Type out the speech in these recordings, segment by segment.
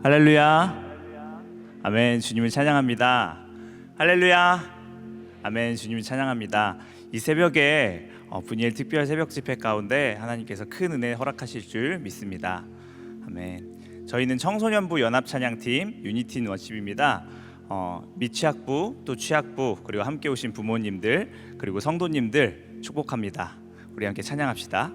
할렐루야. 아멘. 주님을 찬양합니다. 할렐루야. 아멘. 주님을 찬양합니다. 이 새벽에 분이엘 특별 새벽 집회 가운데 하나님께서 큰 은혜 허락하실 줄 믿습니다. 아멘. 저희는 청소년부 연합찬양팀 유니티 워십입니다. 미취학부 또 취학부 그리고 함께 오신 부모님들 그리고 성도님들 축복합니다. 우리 함께 찬양합시다.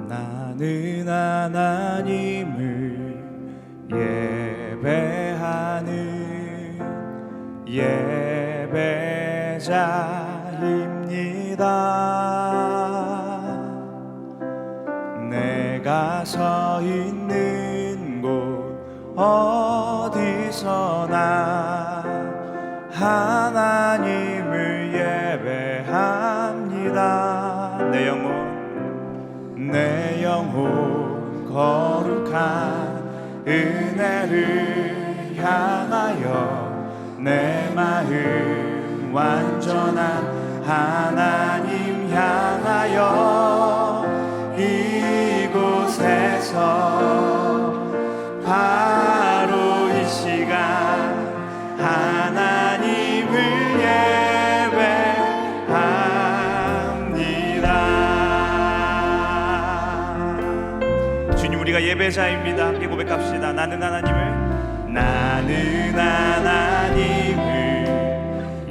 나는 하나님을 예배하는 예배자입니다. 내가 서 있는 곳 어디서나 하나님을 예배합니다. 내 영혼 거룩한 은혜를 향하여 내 마음 완전한 하나님 향하여 이곳에서 바로 이 시간 하나님을 예배합니다. 주님, 우리가 예배자입니다. 함께 고백합시다. 나는 하나님을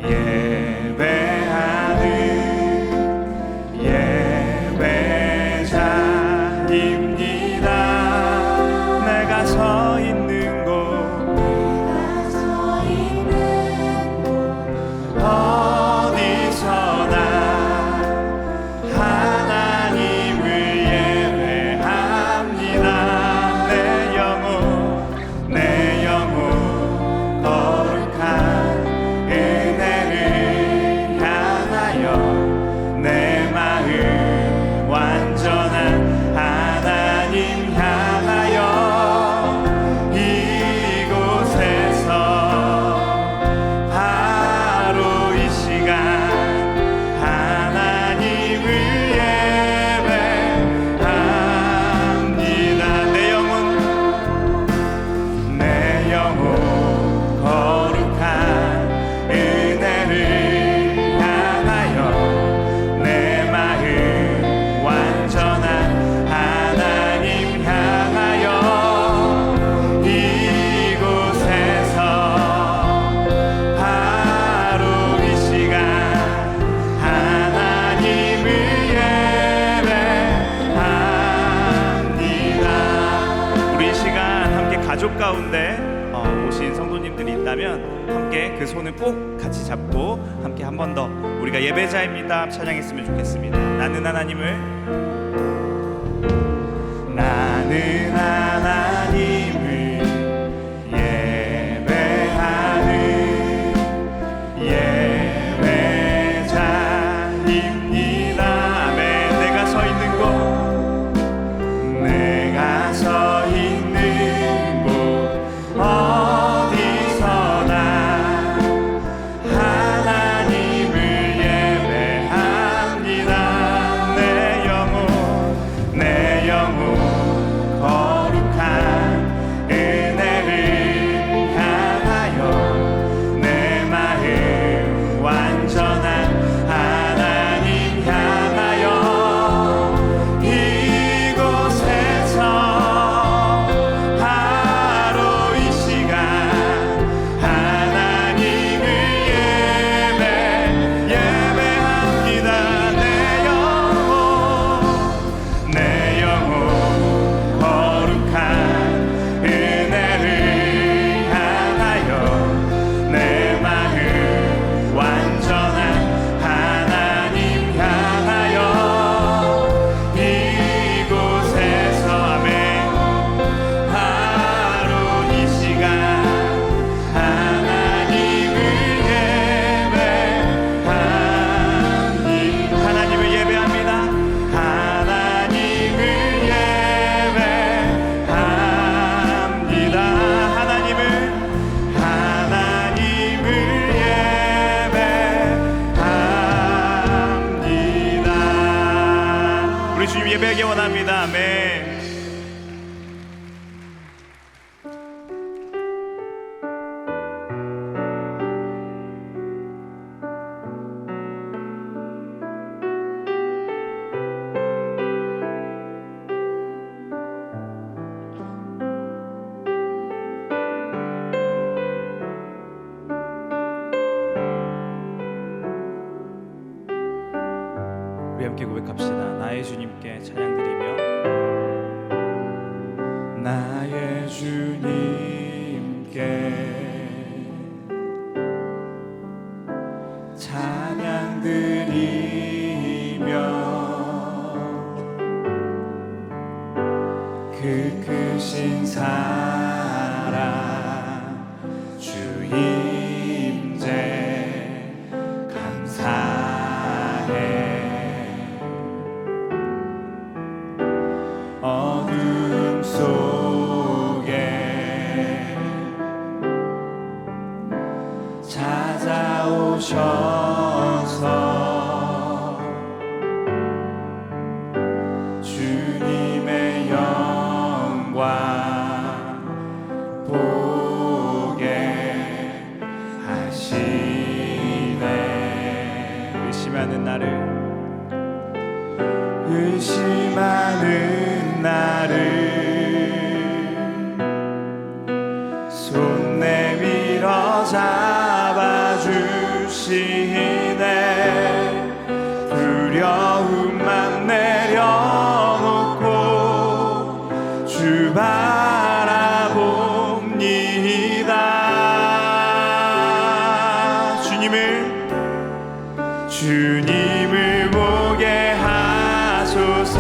예배하는 예배자입니다. 내가 서 있는 곳 어디서나 하나님을 예배합니다. 내 영혼 거룩한 은혜를 향하여 내 마음 완전한 하나님 향하여 이곳에서 바로 이 시간 하나님을 예배합니다. 내 영혼 거룩한 은혜를 향하여 내 마음 완전한 하나님 향하여 이곳에서 바로 이 시간 하나님을 예배합니다. 우리 이 시간 함께 가족 가운데 오신 성도님들이 있다면 함께 그 손을 꼭 같이 잡고 함께 한 번 더 우리가 예배자입니다 찬양했으면 좋겠습니다. 나는 하나님을 예배하는 예배자입니다. 아멘. 내가 서 있는 곳 어디서나 하나님을 예배합니다. 내 영혼 우리 주님 예배하기 원합니다. 아멘. 우리 함께 고백합시다. 나의 주님께 찬양드리며 나의 주님께 찬양드리며 그 크신 사랑 주 임재 감사해. 어둠 속에 찾아오셔서 주님의 영광 보게 하시네. 의심하는 나를 손 내밀어 잡아주시네. 두려움만 내려놓고 주 바라봅니다. 주님을 보게 하소서.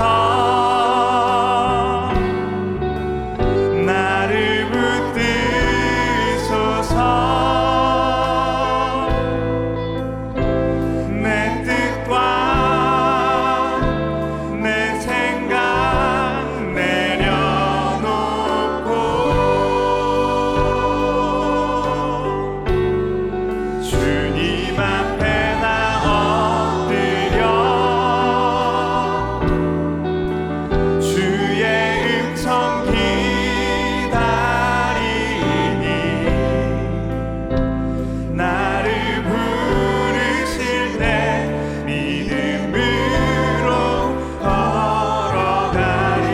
나를 붙드소서. 내 뜻과 내 생각 내려놓고 주님 앞에 나 엎드려 주의 음성 기다리니 나를 부르실 때 믿음으로 걸어가리.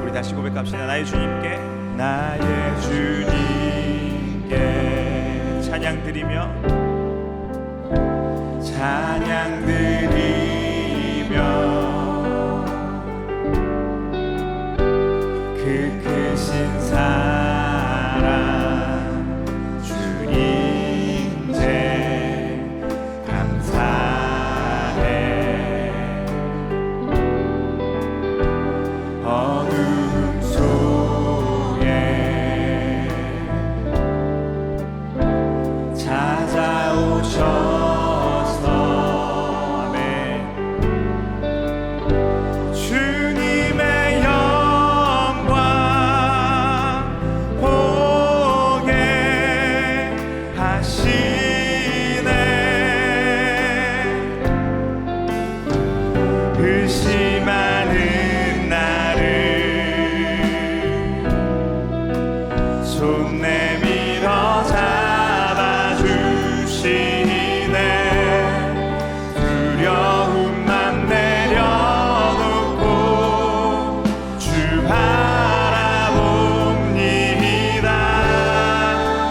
우리 다시 고백합시다. 나의 주님께 찬양드리며 그 크신 사랑 주 임재 감사해. 어둠 속에 찾아오셔서 아멘. 주님의 영광 보게 하시네. 의심하는 나를 손 내밀어 잡아주시네. 두려움만 내려놓고 주 바라봅니다.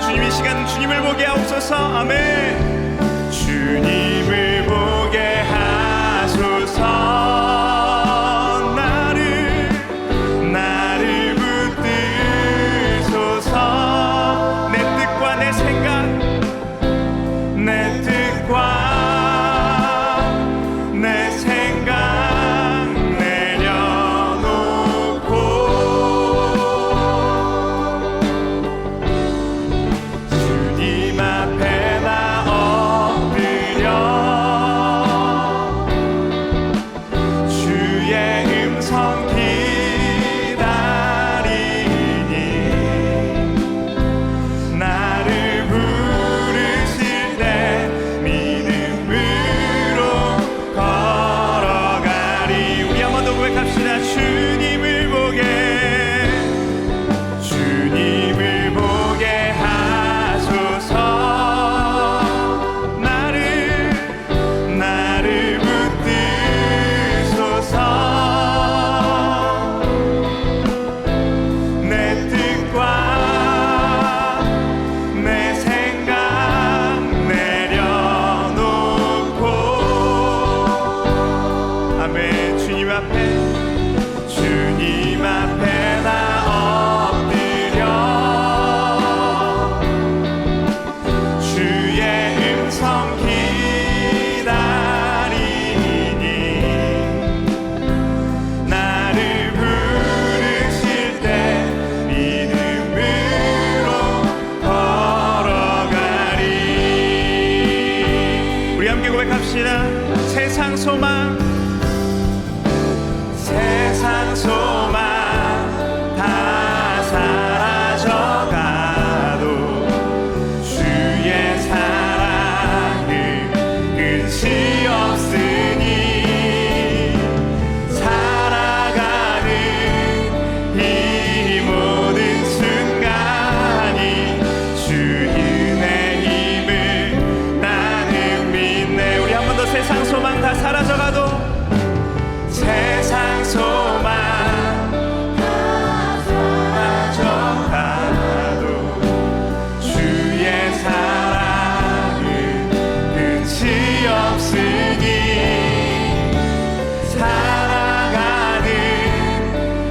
주님 이 시간 주님을 보게 하옵소서. 아멘. 주님을 보게 하소서. 고백합시다. 주님을 보게 하소서. 나를 붙드소서. 내 뜻과 내 생각 내려놓고 아멘. 주님 앞에 나 엎드려 주의 음성 기다리니 나를 부르실 때 믿음으로 걸어가리. 우리 함께 고백합시다. 세상 소망 다 사라져가도 주의 사랑은 끝이 없으니 살아가는 이 모든 순간이 주 은혜 힘을 나는 믿네. 우리 한 번 더. 세상 소망 다 사라져가도 세상 소망 다 사라져가도 주의 사랑은 끝이 없으니 살아가는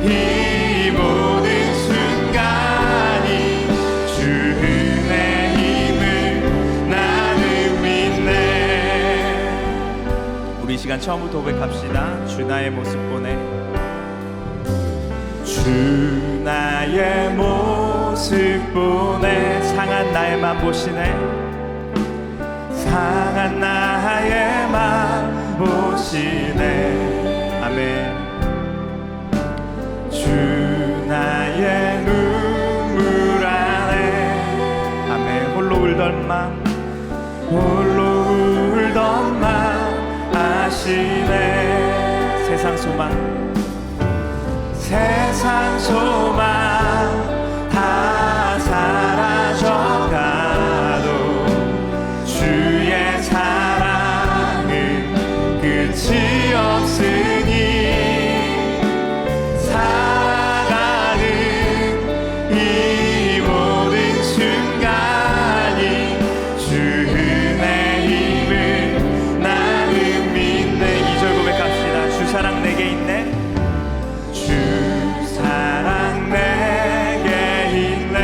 이 모든 순간이 주 은혜 힘을 나는 믿네. 우리 시간 처음부터 고백합시다. 주 나의 모습 보네. 주 나의 모습 보네. 상한 나의 맘 보시네. 상한 나의 맘 보시네. 아멘. 주 나의 눈물 안에 아멘. 홀로 울던 맘 아시네. 세상 소망 다 사라져가도 주의 사랑은 끝이 없으니 살아가는 이 모든 순간이 주 은혜 힘을 나는 믿네. 2절 고백합시다. 주 사랑 내게 있네. 주 사랑 내게 있네.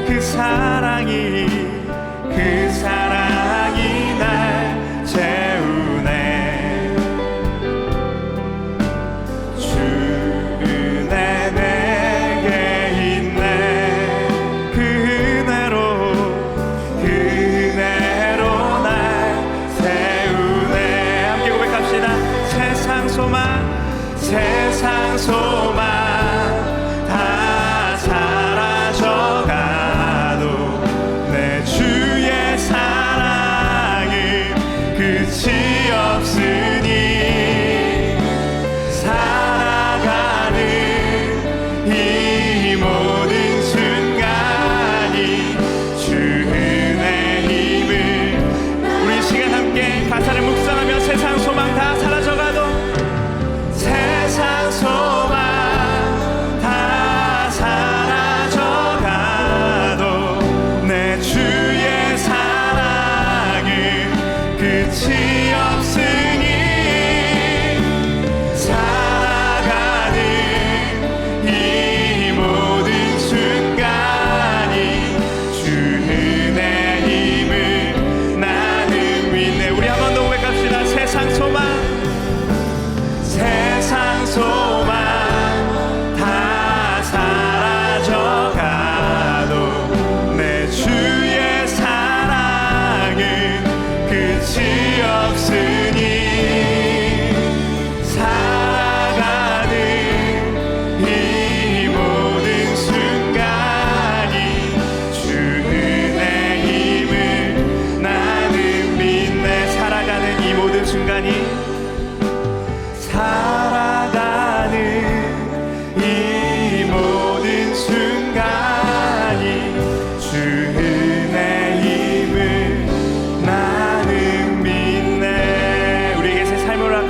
그 사랑이 날 채우네. 주 은혜 내게 있네. 그 은혜로 날 세우네. 함께 고백합시다. 세상 소망 다 사라져가도 내 주의 사랑은 끝이 없으니 살아가는 이 모든 순간이 주 은혜 힘을. 우리 시간 함께 가사를 묵상하며 세상 소망 다 사라져가도 세상 소망 다 사라져가도 내 주의 사랑은 끝이 없으니 살아가는 이 모든 순간이 주 은혜 힘을 나는 믿네. 우리 한 번 더 고백합시다. 세상 소망 다 사라져가도 내 주의 사랑은 끝이 없으니 살아가는 이 모든 순간이 주 은혜 힘을 나는 믿네. 살아가는 이 모든 순간이 살아가는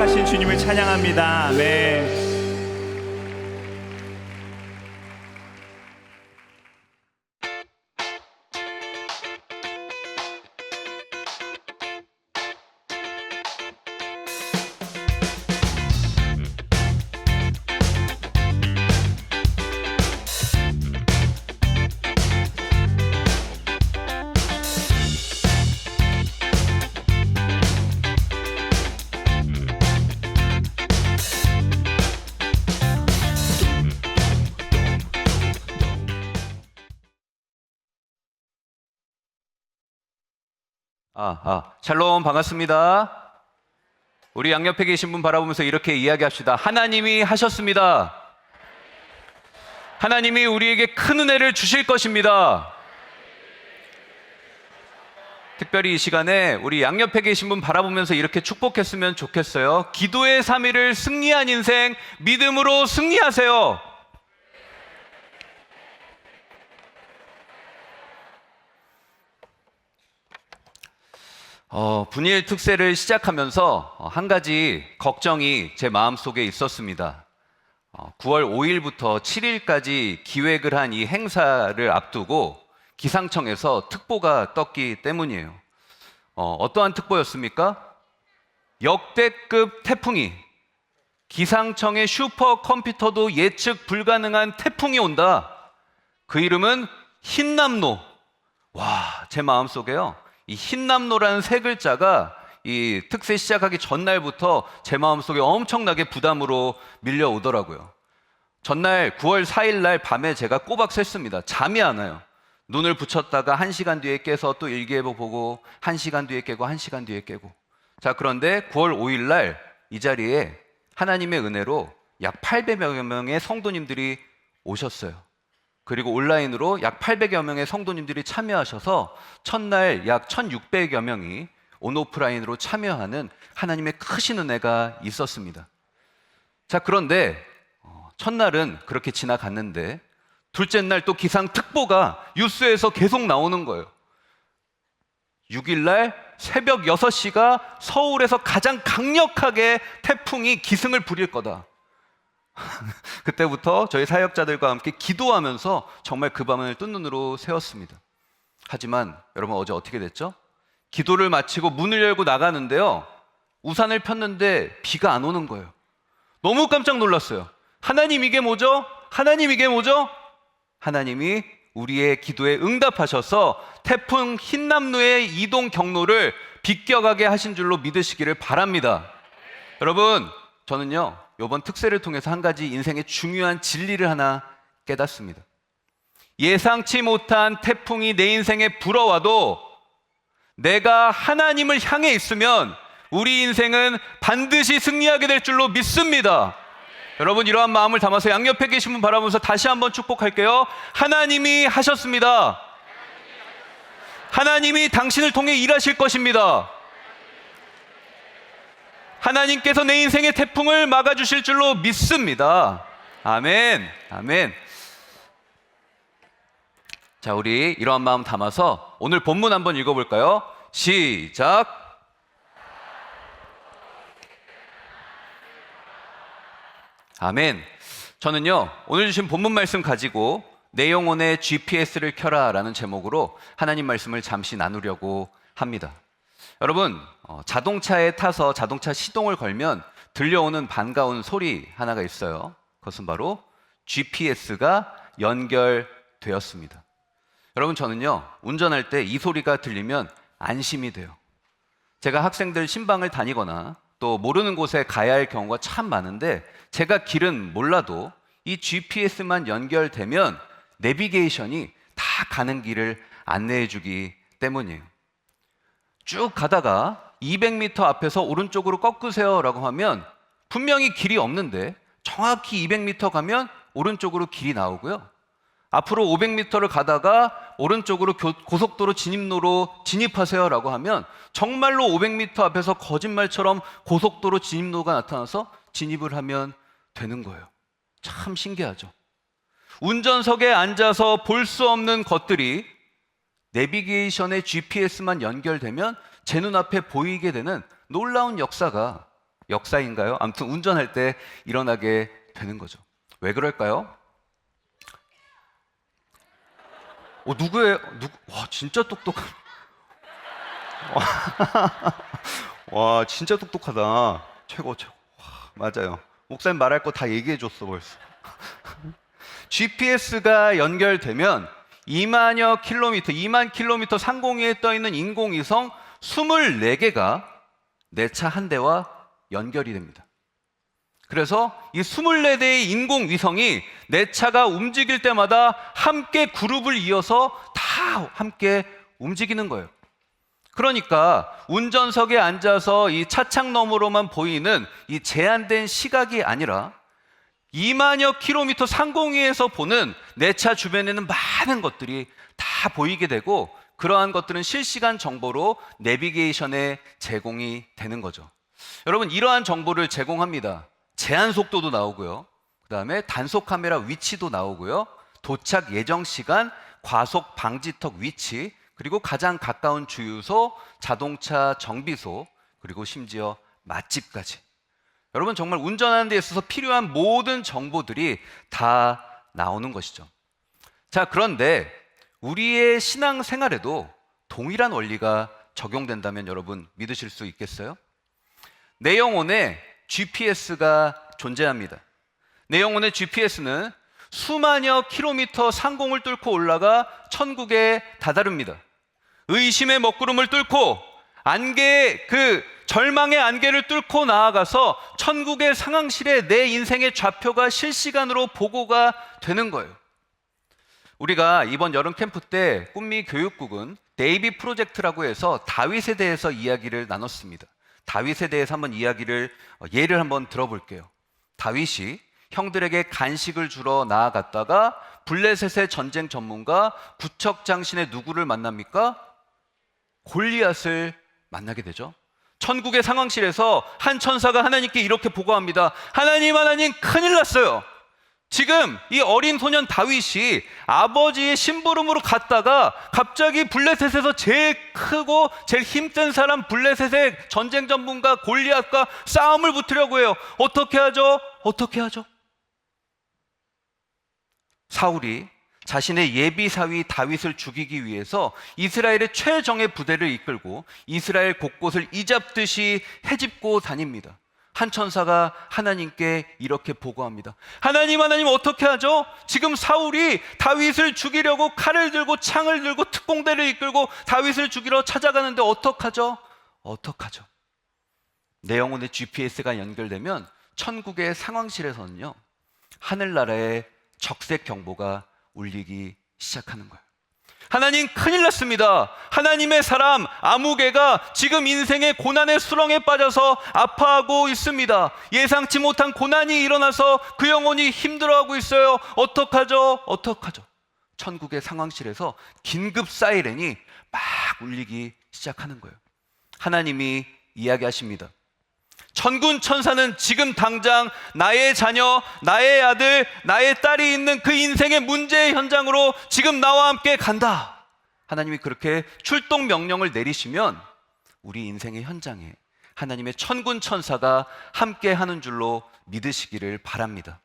거룩하신 주님을 찬양합니다. 아멘. 샬롬, 반갑습니다. 우리 양옆에 계신 분 바라보면서 이렇게 이야기합시다. 하나님이 하셨습니다. 하나님이 우리에게 큰 은혜를 주실 것입니다. 특별히 이 시간에 우리 양옆에 계신 분 바라보면서 이렇게 축복했으면 좋겠어요. 기도의 3일을 승리한 인생, 믿음으로 승리하세요. 분일 특세를 시작하면서 한 가지 걱정이 제 마음속에 있었습니다. 9월 5일부터 7일까지 기획을 한 이 행사를 앞두고 기상청에서 특보가 떴기 때문이에요. 어떠한 특보였습니까? 역대급 태풍이, 기상청의 슈퍼컴퓨터도 예측 불가능한 태풍이 온다. 그 이름은 흰남노. 와, 제 마음속에요, 이 흰남노라는 세 글자가 이 특세 시작하기 전날부터 제 마음속에 엄청나게 부담으로 밀려오더라고요. 전날 9월 4일 날 밤에 제가 꼬박 샜습니다. 잠이 안 와요. 눈을 붙였다가 1시간 뒤에 깨서 또 일기예보 보고 1시간 뒤에 깨고 1시간 뒤에 깨고. 자, 그런데 9월 5일 날 이 자리에 하나님의 은혜로 약 800여 명의 성도님들이 오셨어요. 그리고 온라인으로 약 800여 명의 성도님들이 참여하셔서 첫날 약 1600여 명이 온오프라인으로 참여하는 하나님의 크신 은혜가 있었습니다. 자, 그런데 첫날은 그렇게 지나갔는데 둘째 날 또 기상특보가 뉴스에서 계속 나오는 거예요. 6일날 새벽 6시가 서울에서 가장 강력하게 태풍이 기승을 부릴 거다. 그때부터 저희 사역자들과 함께 기도하면서 정말 그 밤을 뜬 눈으로 새웠습니다. 하지만 여러분, 어제 어떻게 됐죠? 기도를 마치고 문을 열고 나가는데요, 우산을 폈는데 비가 안 오는 거예요. 너무 깜짝 놀랐어요. 하나님, 이게 뭐죠? 하나님, 이게 뭐죠? 하나님이 우리의 기도에 응답하셔서 태풍 흰남노의 이동 경로를 비껴가게 하신 줄로 믿으시기를 바랍니다. 여러분, 저는요, 이번 특세를 통해서 한 가지 인생의 중요한 진리를 하나 깨닫습니다. 예상치 못한 태풍이 내 인생에 불어와도 내가 하나님을 향해 있으면 우리 인생은 반드시 승리하게 될 줄로 믿습니다. 여러분, 이러한 마음을 담아서 양옆에 계신 분 바라보면서 다시 한번 축복할게요. 하나님이 하셨습니다. 하나님이 당신을 통해 일하실 것입니다. 하나님께서 내 인생의 태풍을 막아주실 줄로 믿습니다. 아멘, 아멘. 자, 우리 이러한 마음 담아서 오늘 본문 한번 읽어볼까요? 시작. 아멘. 저는요, 오늘 주신 본문 말씀 가지고 내 영혼의 GPS를 켜라 라는 제목으로 하나님 말씀을 잠시 나누려고 합니다. 여러분, 자동차에 타서 자동차 시동을 걸면 들려오는 반가운 소리 하나가 있어요. 그것은 바로 GPS가 연결되었습니다. 여러분, 저는요, 운전할 때 이 소리가 들리면 안심이 돼요. 제가 학생들 신방을 다니거나 또 모르는 곳에 가야 할 경우가 참 많은데, 제가 길은 몰라도 이 GPS만 연결되면 내비게이션이 다 가는 길을 안내해 주기 때문이에요. 쭉 가다가 200m 앞에서 오른쪽으로 꺾으세요 라고 하면 분명히 길이 없는데 정확히 200m 가면 오른쪽으로 길이 나오고요, 앞으로 500m를 가다가 오른쪽으로 고속도로 진입로로 진입하세요 라고 하면 정말로 500m 앞에서 거짓말처럼 고속도로 진입로가 나타나서 진입을 하면 되는 거예요. 참 신기하죠. 운전석에 앉아서 볼 수 없는 것들이 내비게이션의 GPS만 연결되면 제 눈앞에 보이게 되는 놀라운 역사가 역사인가요? 아무튼 운전할 때 일어나게 되는 거죠. 왜 그럴까요? 누구예요? 와, 진짜 똑똑한. 와, 진짜 똑똑하다. 최고. 와, 맞아요. 목사님 말할 거 다 얘기해 줬어 벌써. GPS가 연결되면 2만 킬로미터 상공위에 떠 있는 인공위성 24개가 내 차 한 대와 연결이 됩니다. 그래서 이 24대의 인공위성이 내 차가 움직일 때마다 함께 그룹을 이어서 다 함께 움직이는 거예요. 그러니까 운전석에 앉아서 이 차창 너머로만 보이는 이 제한된 시각이 아니라 2만여 킬로미터 상공위에서 보는 내 차 주변에는 많은 것들이 다 보이게 되고, 그러한 것들은 실시간 정보로 내비게이션에 제공이 되는 거죠. 여러분, 이러한 정보를 제공합니다. 제한 속도도 나오고요. 그 다음에 단속 카메라 위치도 나오고요. 도착 예정 시간, 과속 방지턱 위치, 그리고 가장 가까운 주유소, 자동차 정비소, 그리고 심지어 맛집까지. 여러분, 정말 운전하는 데 있어서 필요한 모든 정보들이 다 나오는 것이죠. 자, 그런데 우리의 신앙 생활에도 동일한 원리가 적용된다면 여러분 믿으실 수 있겠어요? 내 영혼에 GPS가 존재합니다. 내 영혼의 GPS는 수만여 킬로미터 상공을 뚫고 올라가 천국에 다다릅니다. 의심의 먹구름을 뚫고 절망의 안개를 뚫고 나아가서 천국의 상황실에 내 인생의 좌표가 실시간으로 보고가 되는 거예요. 우리가 이번 여름 캠프 때 꿈미 교육국은 데이비 프로젝트라고 해서 다윗에 대해서 이야기를 나눴습니다. 다윗에 대해서 한번 예를 한번 들어볼게요. 다윗이 형들에게 간식을 주러 나아갔다가 블레셋의 전쟁 전문가 구척장신의 누구를 만납니까? 골리앗을 만나게 되죠. 천국의 상황실에서 한 천사가 하나님께 이렇게 보고합니다. 하나님, 큰일 났어요. 지금 이 어린 소년 다윗이 아버지의 심부름으로 갔다가 갑자기 블레셋에서 제일 크고 제일 힘센 사람 블레셋의 전쟁 전문가 골리앗과 싸움을 붙으려고 해요. 어떻게 하죠? 사울이 자신의 예비 사위 다윗을 죽이기 위해서 이스라엘의 최정예 부대를 이끌고 이스라엘 곳곳을 이잡듯이 헤집고 다닙니다. 한 천사가 하나님께 이렇게 보고합니다. 하나님, 어떻게 하죠? 지금 사울이 다윗을 죽이려고 칼을 들고 창을 들고 특공대를 이끌고 다윗을 죽이러 찾아가는데 어떡하죠? 내 영혼의 GPS가 연결되면 천국의 상황실에서는요, 하늘나라의 적색 경보가 울리기 시작하는 거예요. 하나님, 큰일 났습니다. 하나님의 사람 아무개가 지금 인생의 고난의 수렁에 빠져서 아파하고 있습니다. 예상치 못한 고난이 일어나서 그 영혼이 힘들어하고 있어요. 어떡하죠? 천국의 상황실에서 긴급 사이렌이 막 울리기 시작하는 거예요. 하나님이 이야기하십니다. 천군 천사는 지금 당장 나의 자녀, 나의 아들, 나의 딸이 있는 그 인생의 문제의 현장으로 지금 나와 함께 간다. 하나님이 그렇게 출동 명령을 내리시면 우리 인생의 현장에 하나님의 천군 천사가 함께 하는 줄로 믿으시기를 바랍니다.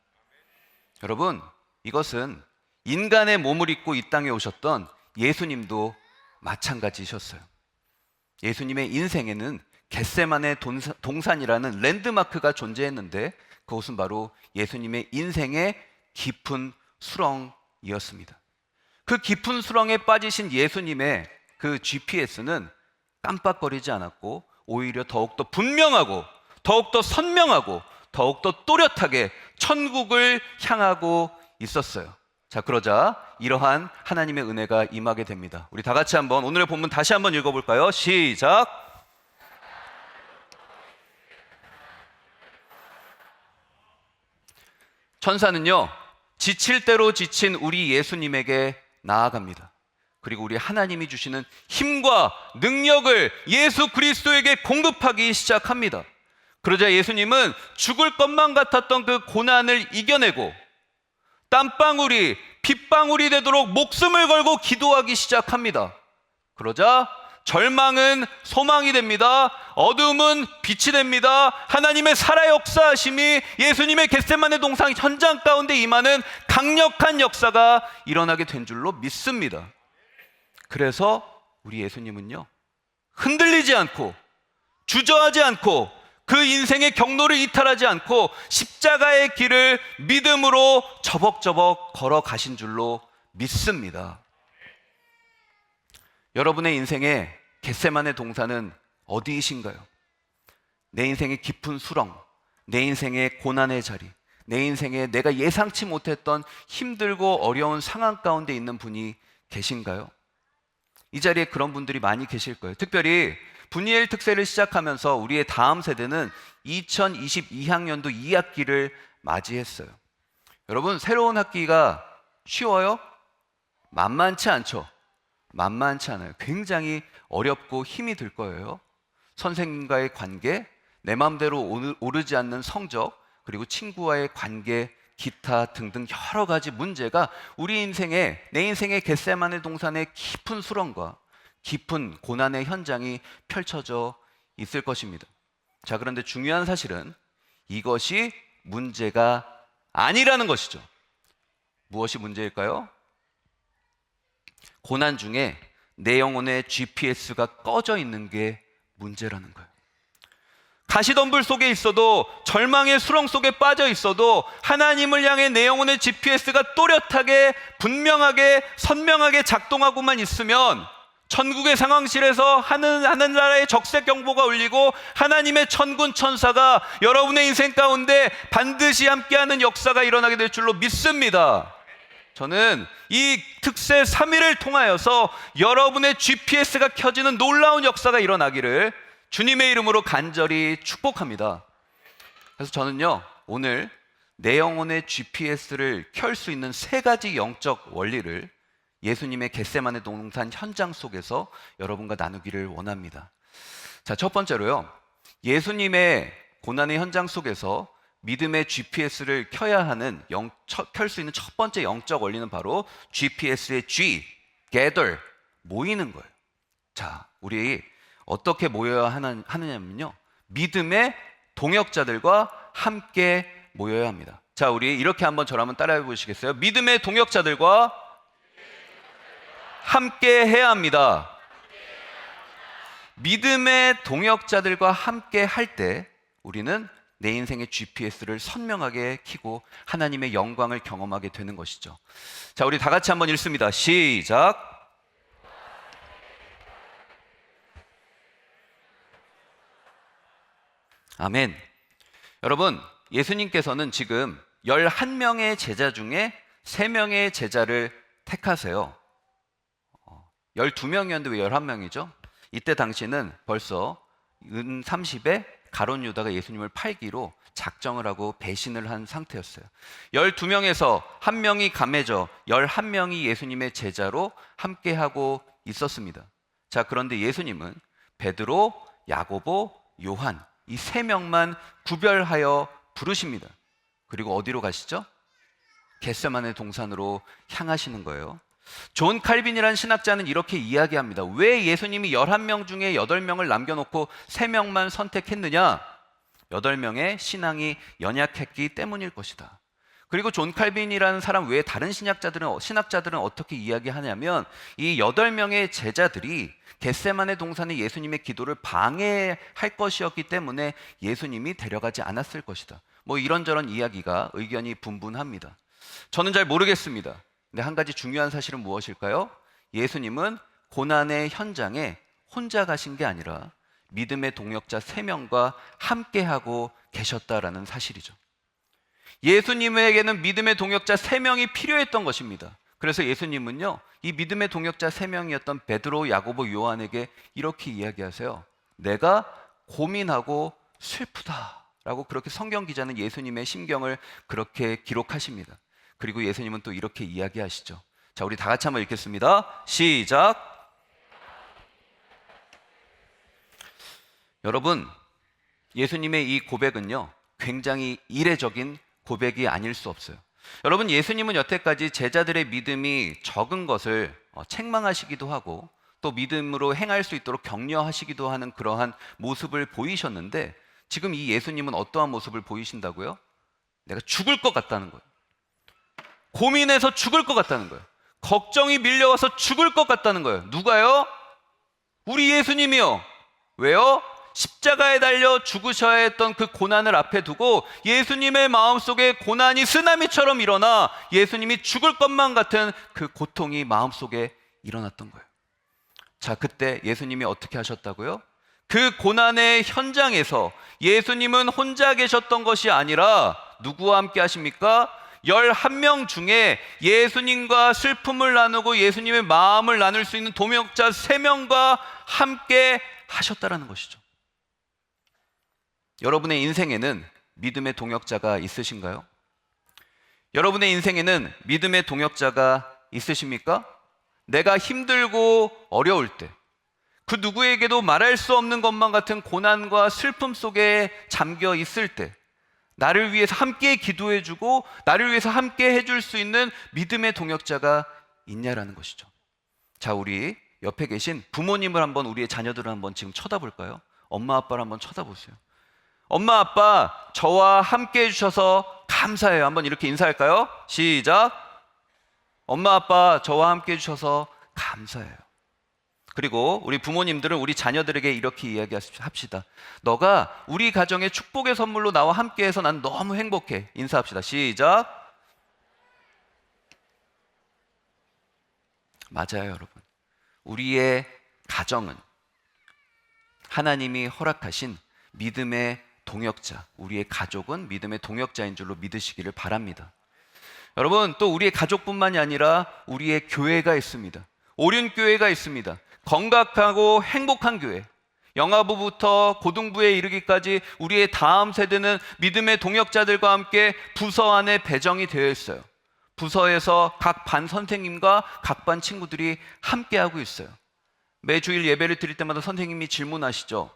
여러분, 이것은 인간의 몸을 입고 이 땅에 오셨던 예수님도 마찬가지셨어요. 예수님의 인생에는 겟세마네 동산이라는 랜드마크가 존재했는데 그것은 바로 예수님의 인생의 깊은 수렁이었습니다. 그 깊은 수렁에 빠지신 예수님의 그 GPS는 깜빡거리지 않았고 오히려 더욱더 분명하고 더욱더 선명하고 더욱더 또렷하게 천국을 향하고 있었어요. 자, 그러자 이러한 하나님의 은혜가 임하게 됩니다. 우리 다 같이 한번 오늘의 본문 다시 한번 읽어볼까요? 시작! 천사는요, 지칠 대로 지친 우리 예수님에게 나아갑니다. 그리고 우리 하나님이 주시는 힘과 능력을 예수 그리스도에게 공급하기 시작합니다. 그러자 예수님은 죽을 것만 같았던 그 고난을 이겨내고 땀방울이 빗방울이 되도록 목숨을 걸고 기도하기 시작합니다. 그러자 절망은 소망이 됩니다. 어둠은 빛이 됩니다. 하나님의 살아 역사하심이 예수님의 겟세마네 동상 현장 가운데 임하는 강력한 역사가 일어나게 된 줄로 믿습니다. 그래서 우리 예수님은요, 흔들리지 않고 주저하지 않고 그 인생의 경로를 이탈하지 않고 십자가의 길을 믿음으로 저벅저벅 걸어가신 줄로 믿습니다. 여러분의 인생의 겟세마네 동산은 어디이신가요? 내 인생의 깊은 수렁, 내 인생의 고난의 자리, 내 인생에 내가 예상치 못했던 힘들고 어려운 상황 가운데 있는 분이 계신가요? 이 자리에 그런 분들이 많이 계실 거예요. 특별히 분이엘 특세를 시작하면서 우리의 다음 세대는 2022학년도 2학기를 맞이했어요. 여러분, 새로운 학기가 쉬워요? 만만치 않죠? 만만치 않아요. 굉장히 어렵고 힘이 들 거예요. 선생님과의 관계, 내 마음대로 오르지 않는 성적, 그리고 친구와의 관계, 기타 등등 여러 가지 문제가 우리 인생에, 내 인생의 겟세마네 동산의 깊은 수렁과 깊은 고난의 현장이 펼쳐져 있을 것입니다. 자, 그런데 중요한 사실은 이것이 문제가 아니라는 것이죠. 무엇이 문제일까요? 고난 중에 내 영혼의 GPS가 꺼져 있는 게 문제라는 거예요. 가시덤불 속에 있어도, 절망의 수렁 속에 빠져 있어도 하나님을 향해 내 영혼의 GPS가 또렷하게 분명하게 선명하게 작동하고만 있으면 천국의 상황실에서 하늘나라의 적색 경보가 울리고 하나님의 천군 천사가 여러분의 인생 가운데 반드시 함께하는 역사가 일어나게 될 줄로 믿습니다. 저는 이 특세 3일을 통하여서 여러분의 GPS가 켜지는 놀라운 역사가 일어나기를 주님의 이름으로 간절히 축복합니다. 그래서 저는요, 오늘 내 영혼의 GPS를 켤 수 있는 3가지 영적 원리를 예수님의 겟세마네 동산 현장 속에서 여러분과 나누기를 원합니다. 자, 첫 번째로요, 예수님의 고난의 현장 속에서 믿음의 GPS를 켜야 하는 켤 수 있는 첫 번째 영적 원리는 바로 GPS의 G, gather, 모이는 거예요. 자, 우리 어떻게 모여야 하느냐면요, 믿음의 동역자들과 함께 모여야 합니다. 자, 우리 이렇게 한번 저를 한번 따라해 보시겠어요? 믿음의 동역자들과 함께 해야 합니다. 믿음의 동역자들과 함께 할 때 우리는 내 인생의 GPS를 선명하게 켜고 하나님의 영광을 경험하게 되는 것이죠. 자, 우리 다 같이 한번 읽습니다. 시작. 아멘. 여러분, 예수님께서는 지금 11명의 제자 중에 3명의 제자를 택하세요. 12명이었는데 왜 11명이죠? 이때 당시는 벌써 은 30에 가룟 유다가 예수님을 팔기로 작정을 하고 배신을 한 상태였어요. 12명에서 1명이 감해져 11명이 예수님의 제자로 함께하고 있었습니다. 자, 그런데 예수님은 베드로, 야고보, 요한 이 3명만 구별하여 부르십니다. 그리고 어디로 가시죠? 겟세마네 동산으로 향하시는 거예요. 존 칼빈이라는 신학자는 이렇게 이야기합니다. 왜 예수님이 11명 중에 8명을 남겨놓고 3명만 선택했느냐? 8명의 신앙이 연약했기 때문일 것이다. 그리고 존 칼빈이라는 사람 외에 다른 신학자들은 어떻게 이야기하냐면 이 8명의 제자들이 겟세마네 동산의 예수님의 기도를 방해할 것이었기 때문에 예수님이 데려가지 않았을 것이다. 뭐 이런저런 이야기가 의견이 분분합니다. 저는 잘 모르겠습니다. 근데 한 가지 중요한 사실은 무엇일까요? 예수님은 고난의 현장에 혼자 가신 게 아니라 믿음의 동역자 3명과 함께하고 계셨다라는 사실이죠. 예수님에게는 믿음의 동역자 3명이 필요했던 것입니다. 그래서 예수님은요, 이 믿음의 동역자 3명이었던 베드로, 야고보, 요한에게 이렇게 이야기하세요. 내가 고민하고 슬프다라고 그렇게 성경 기자는 예수님의 심경을 그렇게 기록하십니다. 그리고 예수님은 또 이렇게 이야기하시죠. 자, 우리 다 같이 한번 읽겠습니다. 시작. 여러분, 예수님의 이 고백은요, 굉장히 이례적인 고백이 아닐 수 없어요. 여러분, 예수님은 여태까지 제자들의 믿음이 적은 것을 책망하시기도 하고 또 믿음으로 행할 수 있도록 격려하시기도 하는 그러한 모습을 보이셨는데, 지금 이 예수님은 어떠한 모습을 보이신다고요? 내가 죽을 것 같다는 거예요. 고민해서 죽을 것 같다는 거예요. 걱정이 밀려와서 죽을 것 같다는 거예요. 누가요? 우리 예수님이요. 왜요? 십자가에 달려 죽으셔야 했던 그 고난을 앞에 두고 예수님의 마음속에 고난이 쓰나미처럼 일어나 예수님이 죽을 것만 같은 그 고통이 마음속에 일어났던 거예요. 자, 그때 예수님이 어떻게 하셨다고요? 그 고난의 현장에서 예수님은 혼자 계셨던 것이 아니라 누구와 함께 하십니까? 11명 중에 예수님과 슬픔을 나누고 예수님의 마음을 나눌 수 있는 동역자 3명과 함께 하셨다라는 것이죠. 여러분의 인생에는 믿음의 동역자가 있으신가요? 여러분의 인생에는 믿음의 동역자가 있으십니까? 내가 힘들고 어려울 때, 그 누구에게도 말할 수 없는 것만 같은 고난과 슬픔 속에 잠겨 있을 때, 나를 위해서 함께 기도해주고 나를 위해서 함께 해줄 수 있는 믿음의 동역자가 있냐라는 것이죠. 자, 우리 옆에 계신 부모님을 한번, 우리의 자녀들을 한번 지금 쳐다볼까요? 엄마 아빠를 한번 쳐다보세요. 엄마 아빠, 저와 함께 해주셔서 감사해요. 한번 이렇게 인사할까요? 시작. 엄마 아빠, 저와 함께 해주셔서 감사해요. 그리고 우리 부모님들은 우리 자녀들에게 이렇게 이야기합시다. 너가 우리 가정의 축복의 선물로 나와 함께해서 난 너무 행복해. 인사합시다. 시작. 맞아요, 여러분. 우리의 가정은 하나님이 허락하신 믿음의 동역자, 우리의 가족은 믿음의 동역자인 줄로 믿으시기를 바랍니다. 여러분, 또 우리의 가족뿐만이 아니라 우리의 교회가 있습니다. 오륜교회가 있습니다. 건강하고 행복한 교회, 영아부부터 고등부에 이르기까지 우리의 다음 세대는 믿음의 동역자들과 함께 부서 안에 배정이 되어 있어요. 부서에서 각 반 선생님과 각 반 친구들이 함께하고 있어요. 매주일 예배를 드릴 때마다 선생님이 질문하시죠.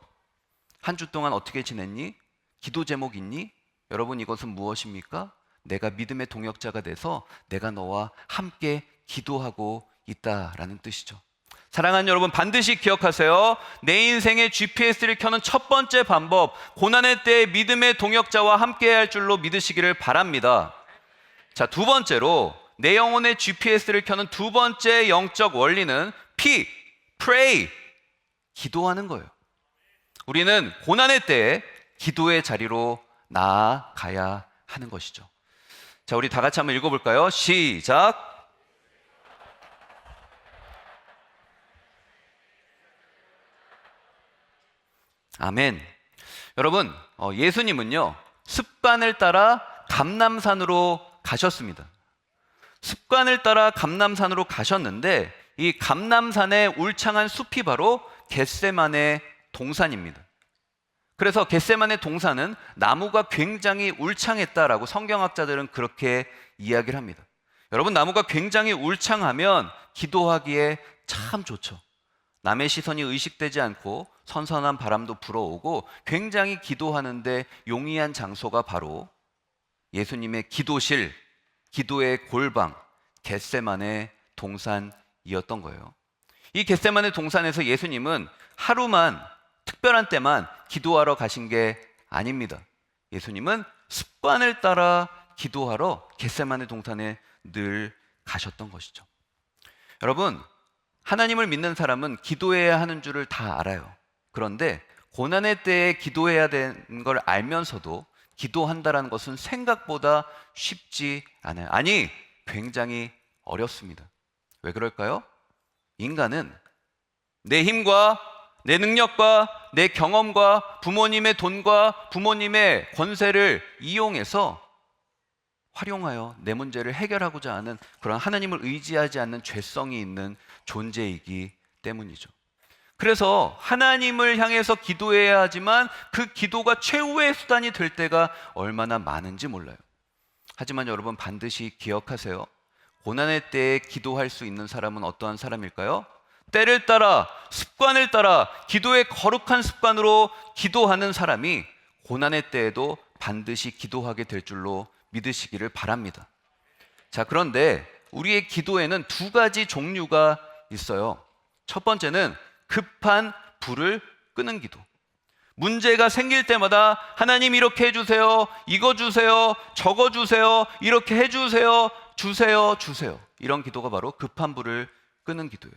한 주 동안 어떻게 지냈니? 기도 제목 있니? 여러분, 이것은 무엇입니까? 내가 믿음의 동역자가 돼서 내가 너와 함께 기도하고 있다라는 뜻이죠. 사랑하는 여러분, 반드시 기억하세요. 내 인생의 GPS를 켜는 첫 번째 방법, 고난의 때에 믿음의 동역자와 함께해야 할 줄로 믿으시기를 바랍니다. 자, 두 번째로 내 영혼의 GPS를 켜는 두 번째 영적 원리는 pray, 기도하는 거예요. 우리는 고난의 때에 기도의 자리로 나아가야 하는 것이죠. 자, 우리 다 같이 한번 읽어볼까요? 시작. 아멘. 여러분, 예수님은요, 습관을 따라 감람산으로 가셨습니다. 습관을 따라 감람산으로 가셨는데, 이 감람산의 울창한 숲이 바로 겟세마네 동산입니다. 그래서 겟세마네 동산은 나무가 굉장히 울창했다라고 성경학자들은 그렇게 이야기를 합니다. 여러분, 나무가 굉장히 울창하면 기도하기에 참 좋죠. 남의 시선이 의식되지 않고 선선한 바람도 불어오고 굉장히 기도하는데 용이한 장소가 바로 예수님의 기도실, 기도의 골방, 겟세마네 동산이었던 거예요. 이 겟세마네 동산에서 예수님은 하루만, 특별한 때만 기도하러 가신 게 아닙니다. 예수님은 습관을 따라 기도하러 겟세마네 동산에 늘 가셨던 것이죠. 여러분, 하나님을 믿는 사람은 기도해야 하는 줄을 다 알아요. 그런데 고난의 때에 기도해야 되는 걸 알면서도 기도한다는 것은 생각보다 쉽지 않아요. 아니, 굉장히 어렵습니다. 왜 그럴까요? 인간은 내 힘과 내 능력과 내 경험과 부모님의 돈과 부모님의 권세를 이용해서 활용하여 내 문제를 해결하고자 하는 그런 하나님을 의지하지 않는 죄성이 있는 존재이기 때문이죠. 그래서 하나님을 향해서 기도해야 하지만 그 기도가 최후의 수단이 될 때가 얼마나 많은지 몰라요. 하지만 여러분, 반드시 기억하세요. 고난의 때에 기도할 수 있는 사람은 어떠한 사람일까요? 때를 따라, 습관을 따라 기도의 거룩한 습관으로 기도하는 사람이 고난의 때에도 반드시 기도하게 될 줄로 믿으시기를 바랍니다. 자, 그런데 우리의 기도에는 두 가지 종류가 있어요. 첫 번째는 급한 불을 끄는 기도. 문제가 생길 때마다 하나님 이렇게 해주세요, 이거 주세요, 저거 주세요, 이렇게 해주세요, 주세요. 이런 기도가 바로 급한 불을 끄는 기도예요.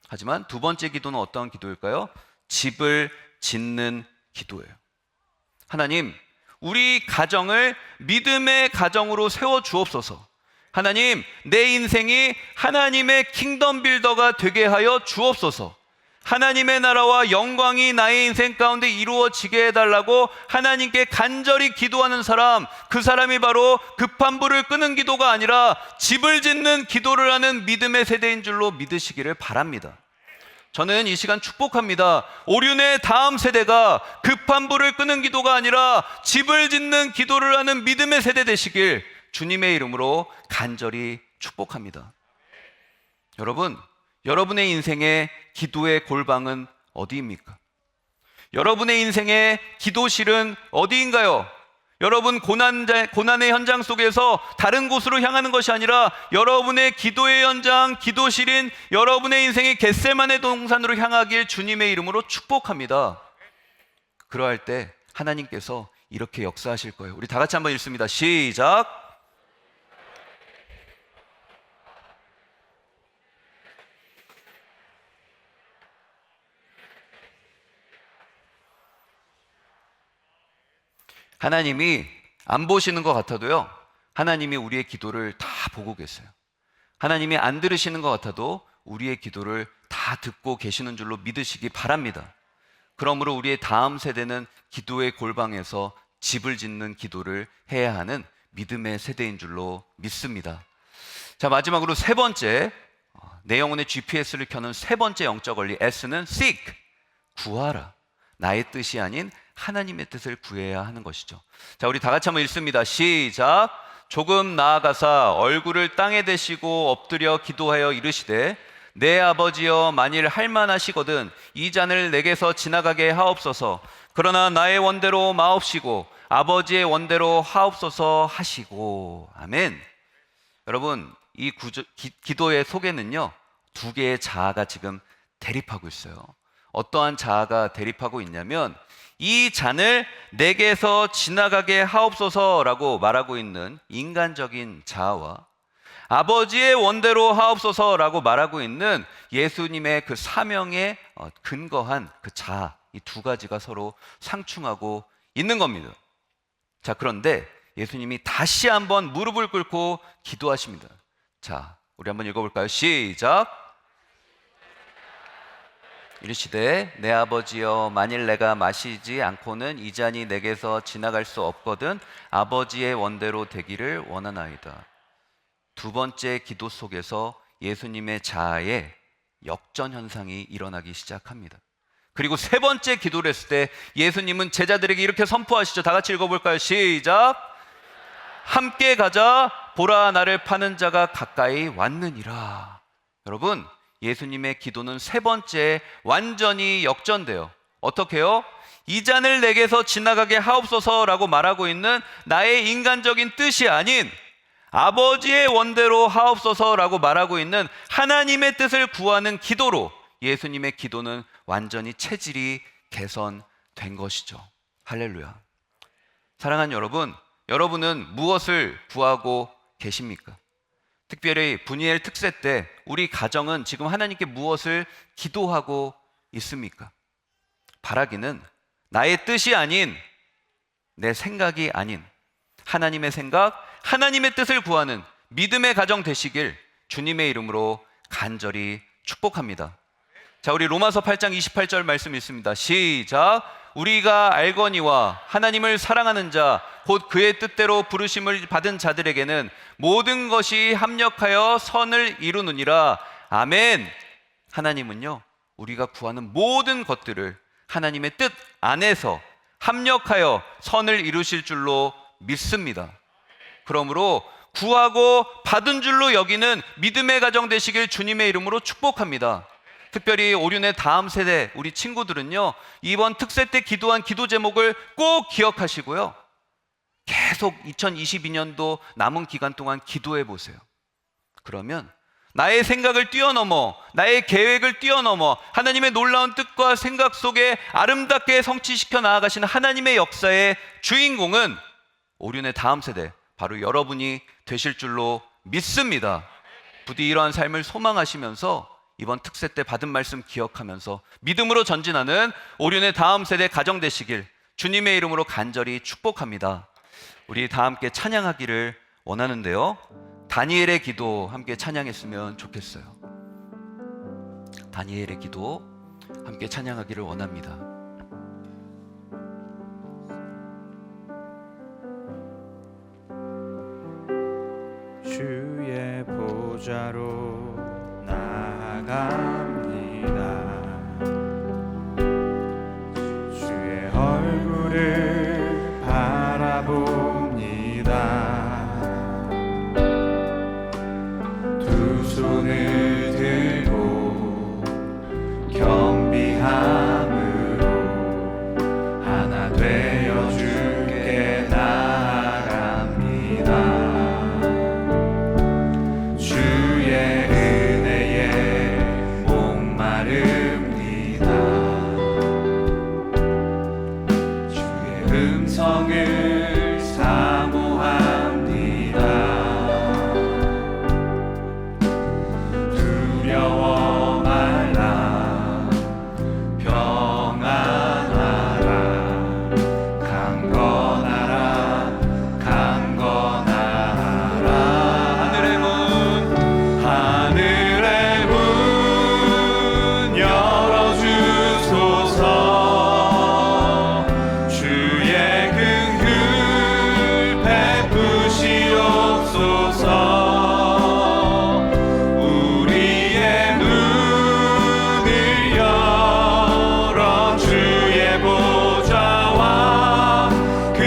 하지만 두 번째 기도는 어떤 기도일까요? 집을 짓는 기도예요. 하나님, 우리 가정을 믿음의 가정으로 세워 주옵소서. 하나님, 내 인생이 하나님의 킹덤 빌더가 되게 하여 주옵소서. 하나님의 나라와 영광이 나의 인생 가운데 이루어지게 해달라고 하나님께 간절히 기도하는 사람, 그 사람이 바로 급한 불을 끄는 기도가 아니라 집을 짓는 기도를 하는 믿음의 세대인 줄로 믿으시기를 바랍니다. 저는 이 시간 축복합니다. 오륜의 다음 세대가 급한 불을 끄는 기도가 아니라 집을 짓는 기도를 하는 믿음의 세대 되시길 주님의 이름으로 간절히 축복합니다. 여러분, 여러분의 인생의 기도의 골방은 어디입니까? 여러분의 인생의 기도실은 어디인가요? 여러분 고난의 현장 속에서 다른 곳으로 향하는 것이 아니라 여러분의 기도의 현장, 기도실인 여러분의 인생의 겟세마네 동산으로 향하길 주님의 이름으로 축복합니다. 그러할 때 하나님께서 이렇게 역사하실 거예요. 우리 다 같이 한번 읽습니다. 시작. 하나님이 안 보시는 것 같아도요, 하나님이 우리의 기도를 다 보고 계세요. 하나님이 안 들으시는 것 같아도 우리의 기도를 다 듣고 계시는 줄로 믿으시기 바랍니다. 그러므로 우리의 다음 세대는 기도의 골방에서 집을 짓는 기도를 해야 하는 믿음의 세대인 줄로 믿습니다. 자, 마지막으로 세 번째, 내 영혼의 GPS를 켜는 세 번째 영적 원리, S는 seek, 구하라. 나의 뜻이 아닌 하나님의 뜻을 구해야 하는 것이죠. 자, 우리 다 같이 한번 읽습니다. 시작. 조금 나아가사 얼굴을 땅에 대시고 엎드려 기도하여 이르시되 내 아버지여, 만일 할만하시거든 이 잔을 내게서 지나가게 하옵소서. 그러나 나의 원대로 마옵시고 아버지의 원대로 하옵소서 하시고. 아멘. 여러분, 이 기도의 속에는요, 두 개의 자아가 지금 대립하고 있어요. 어떠한 자아가 대립하고 있냐면, 이 잔을 내게서 지나가게 하옵소서라고 말하고 있는 인간적인 자아와 아버지의 원대로 하옵소서라고 말하고 있는 예수님의 그 사명에 근거한 그 자아, 이 두 가지가 서로 상충하고 있는 겁니다. 자, 그런데 예수님이 다시 한번 무릎을 꿇고 기도하십니다. 자, 우리 한번 읽어볼까요? 시작. 이르시되 내 아버지여, 만일 내가 마시지 않고는 이 잔이 내게서 지나갈 수 없거든 아버지의 원대로 되기를 원하나이다. 두 번째 기도 속에서 예수님의 자아의 역전 현상이 일어나기 시작합니다. 그리고 세 번째 기도를 했을 때 예수님은 제자들에게 이렇게 선포하시죠. 다 같이 읽어볼까요? 시작. 함께 가자, 보라 나를 파는 자가 가까이 왔느니라. 여러분, 예수님의 기도는 세 번째 완전히 역전돼요. 어떻게요? 이 잔을 내게서 지나가게 하옵소서라고 말하고 있는 나의 인간적인 뜻이 아닌 아버지의 원대로 하옵소서라고 말하고 있는 하나님의 뜻을 구하는 기도로 예수님의 기도는 완전히 체질이 개선된 것이죠. 할렐루야. 사랑하는 여러분, 여러분은 무엇을 구하고 계십니까? 특별히 분이엘 특세 때 우리 가정은 지금 하나님께 무엇을 기도하고 있습니까? 바라기는 나의 뜻이 아닌, 내 생각이 아닌 하나님의 생각, 하나님의 뜻을 구하는 믿음의 가정 되시길 주님의 이름으로 간절히 축복합니다. 자, 우리 로마서 8장 28절 말씀 읽습니다. 시작. 우리가 알거니와 하나님을 사랑하는 자 곧 그의 뜻대로 부르심을 받은 자들에게는 모든 것이 합력하여 선을 이루느니라. 아멘. 하나님은요, 우리가 구하는 모든 것들을 하나님의 뜻 안에서 합력하여 선을 이루실 줄로 믿습니다. 그러므로 구하고 받은 줄로 여기는 믿음의 가정 되시길 주님의 이름으로 축복합니다. 특별히 오륜의 다음 세대 우리 친구들은요, 이번 특세 때 기도한 기도 제목을 꼭 기억하시고요, 계속 2022년도 남은 기간 동안 기도해 보세요. 그러면 나의 생각을 뛰어넘어, 나의 계획을 뛰어넘어 하나님의 놀라운 뜻과 생각 속에 아름답게 성취시켜 나아가시는 하나님의 역사의 주인공은 오륜의 다음 세대, 바로 여러분이 되실 줄로 믿습니다. 부디 이러한 삶을 소망하시면서 이번 특세 때 받은 말씀 기억하면서 믿음으로 전진하는 오륜의 다음 세대 가정 되시길 주님의 이름으로 간절히 축복합니다. 우리 다 함께 찬양하기를 원하는데요, 다니엘의 기도 함께 찬양했으면 좋겠어요. 다니엘의 기도 함께 찬양하기를 원합니다. 주의 보좌로 나아갑니다. 주의 얼굴을 바라봅니다. 두 손을 들고 겸비함으로 하나 되어 주께 나아갑니다. 주의 은혜에 목마릅니다. 주의 음성을 사모합니다. 두려워 말라, 평안하라, 강건하라, 강건하라. 하늘의 문 열어주소서. 주의 긍휼 베푸시옵소서. 우리의 눈을 열어 주의 보좌와 그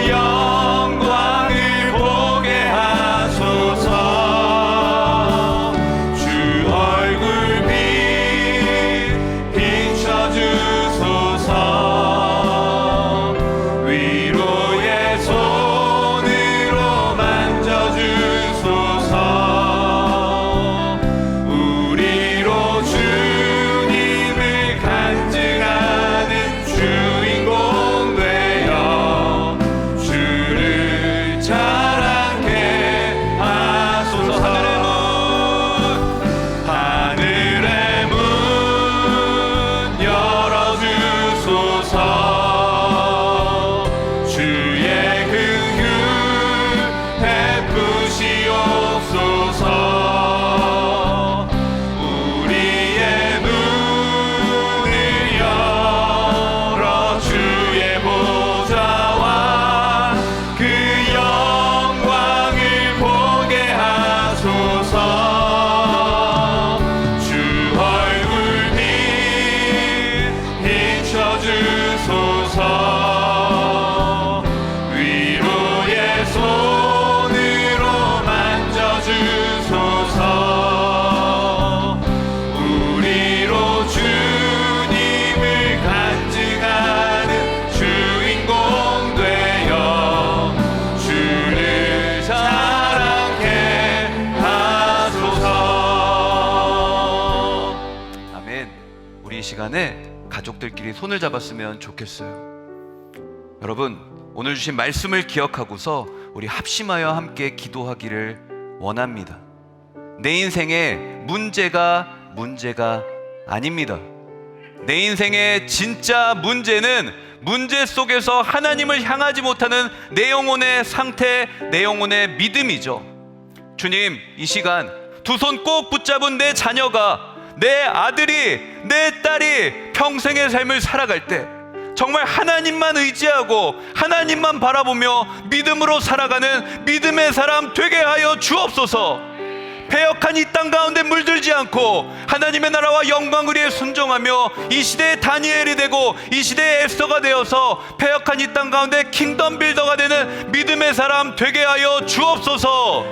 영광을 보게 하소서. 주 얼굴 빛 비춰주소서. 위로의 손으로 만져주소서. 우리로 주님을 간증하는 주인공 되어 주를 자랑케 하소서. 하늘의 문 열어주소서. 주의 긍휼 베푸시옵소서. 우리의 눈을 열어 주의 보좌와 그 영광을 보게 하소서. 주 얼굴 빛 비춰주소서. 위로의 손으로 만져주소서. 우리로 주님을 간증하는 주인공 되어 주를 자랑케 하소서. 아멘. 우리 이 시간에 가족들끼리 손을 잡았으면 좋겠어요. 여러분, 오늘 주신 말씀을 기억하고서 우리 합심하여 함께 기도하기를 원합니다. 내 인생의 문제가 아닙니다. 내 인생의 진짜 문제는 문제 속에서 하나님을 향하지 못하는 내 영혼의 상태, 내 영혼의 믿음이죠. 주님, 이 시간 두 손 꼭 붙잡은 내 자녀가, 내 아들이, 내 딸이 평생의 삶을 살아갈 때 정말 하나님만 의지하고 하나님만 바라보며 믿음으로 살아가는 믿음의 사람 되게 하여 주옵소서. 패역한 이 땅 가운데 물들지 않고 하나님의 나라와 영광을 위해 순종하며 이 시대의 다니엘이 되고 이 시대의 에스더가 되어서 패역한 이 땅 가운데 킹덤 빌더가 되는 믿음의 사람 되게 하여 주옵소서.